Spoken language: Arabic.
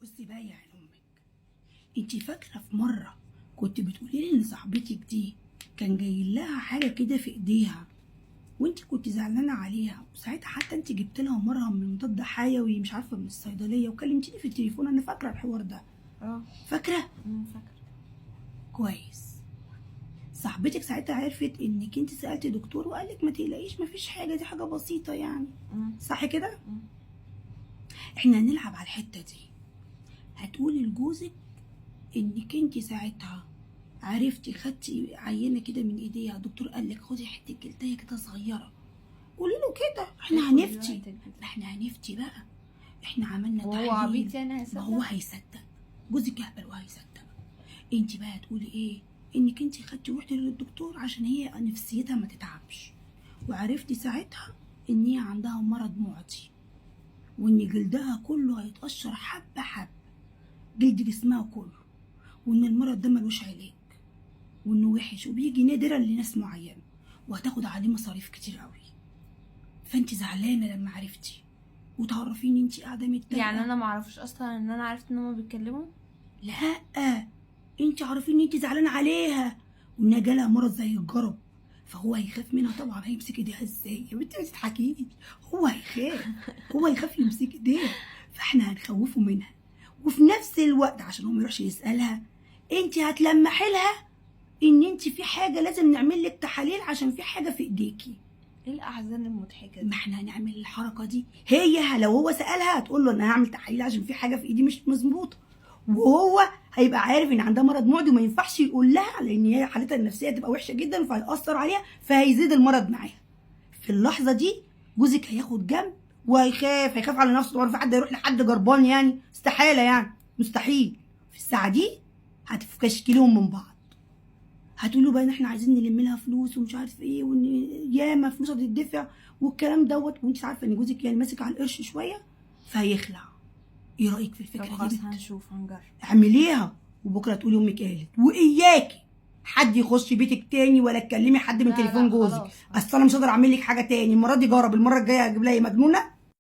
بصي بقى يا عين امك، انتي فاكره في مره كنت بتقولي لي ان صاحبتك دي كان جاي لها حاجه كده في ايديها وانتي كنت زعلانه عليها، وساعتها حتى انتي جبت لها مرهم من مضاد حيوي مش عارفه من الصيدليه وكلمتيني في التليفون. انا فاكره الحوار ده. فاكره؟ فاكره كويس. صاحبتك ساعتها عرفت انك انتي سالتي دكتور وقال لك ما تقلقيش مفيش حاجه، دي حاجه بسيطه يعني. صح كده؟ احنا هنلعب على الحته دي. هتقولي لجوزك انك انتي ساعتها عرفتي خدتي عينه كده من ايديها، الدكتور قال لك خدي حته جلديه كده صغيره. قولي له كده احنا هنفتي. احنا هنفتي بقى، احنا عملنا تحليل. وهو عبيط يعني هيصدق؟ ما هو هيصدق، جوزك يهبل وهيصدق. انت بقى هتقولي ايه؟ انك انت خدتي ورحتي للدكتور عشان هي نفسيتها ما تتعبش، وعرفتي ساعتها ان هي عندها مرض معدي، وان جلدها كله هيتقشر حبه حبه، جلد جسمها كله، وان المرض ده ملوش علاج، وانه وحش وبيجي نادرا لناس معينه، وهتاخد عليه مصاريف كتير قوي. فانت زعلانه لما عرفتي وتعرفين ان انت قاعده متضايقه. يعني انا معرفش اصلا ان انا عرفت ان هما بيتكلموا؟ لا، انت عارفين ان انت زعلانه عليها وانها جالها مرض زي الجرب، فهو هيخاف منها طبعا. هيمسك ايديها ازاي يا بنتي؟ ما تضحكيش، هو هيخاف، هو هيخاف يمسك ايديها، فاحنا هنخوفه منها. وفي نفس الوقت عشان هو ما يروحش يسالها، انت هتلمحي لها ان انت في حاجه لازم نعمل لك تحاليل عشان في حاجه في ايديكي. ايه الاحزان المضحكه ما دي؟ احنا هنعمل الحركه دي. هي لو هو سالها هتقول له انا هعمل تحاليل عشان في حاجه في ايدي مش مظبوطه، وهو هيبقى عارف ان عندها مرض معدي وما ينفعش يقول لها لان هي حالتها النفسيه تبقى وحشه جدا فهيأثر عليها فهيزيد المرض معاها. في اللحظه دي جوزك هياخد جنب هيخاف على نفسه. طبعا في حد يروح لحد جربان يعني؟ استحاله يعني، مستحيل. في الساعه دي هتفكشكلهم من بعض، هتقولوا بقى ان احنا عايزين نلم لها فلوس ومش عارف ايه، وان ياما فلوس هتدفع والكلام دوت، وانت عارفه ان جوزك يعني ماسك على القرش شويه فهيخلع. ايه رايك في الفكره دي؟ خلاص هنشوف هنجرب. اعمليها وبكره تقولي امك قالت. واياكي حد يخش بيتك تاني ولا تكلمي حد من لا تليفون لا جوزك. خلاص. اصل انا مش هقدر اعمل لك حاجه تاني. المره دي جرب، المره الجايه هجيب لها مجنونه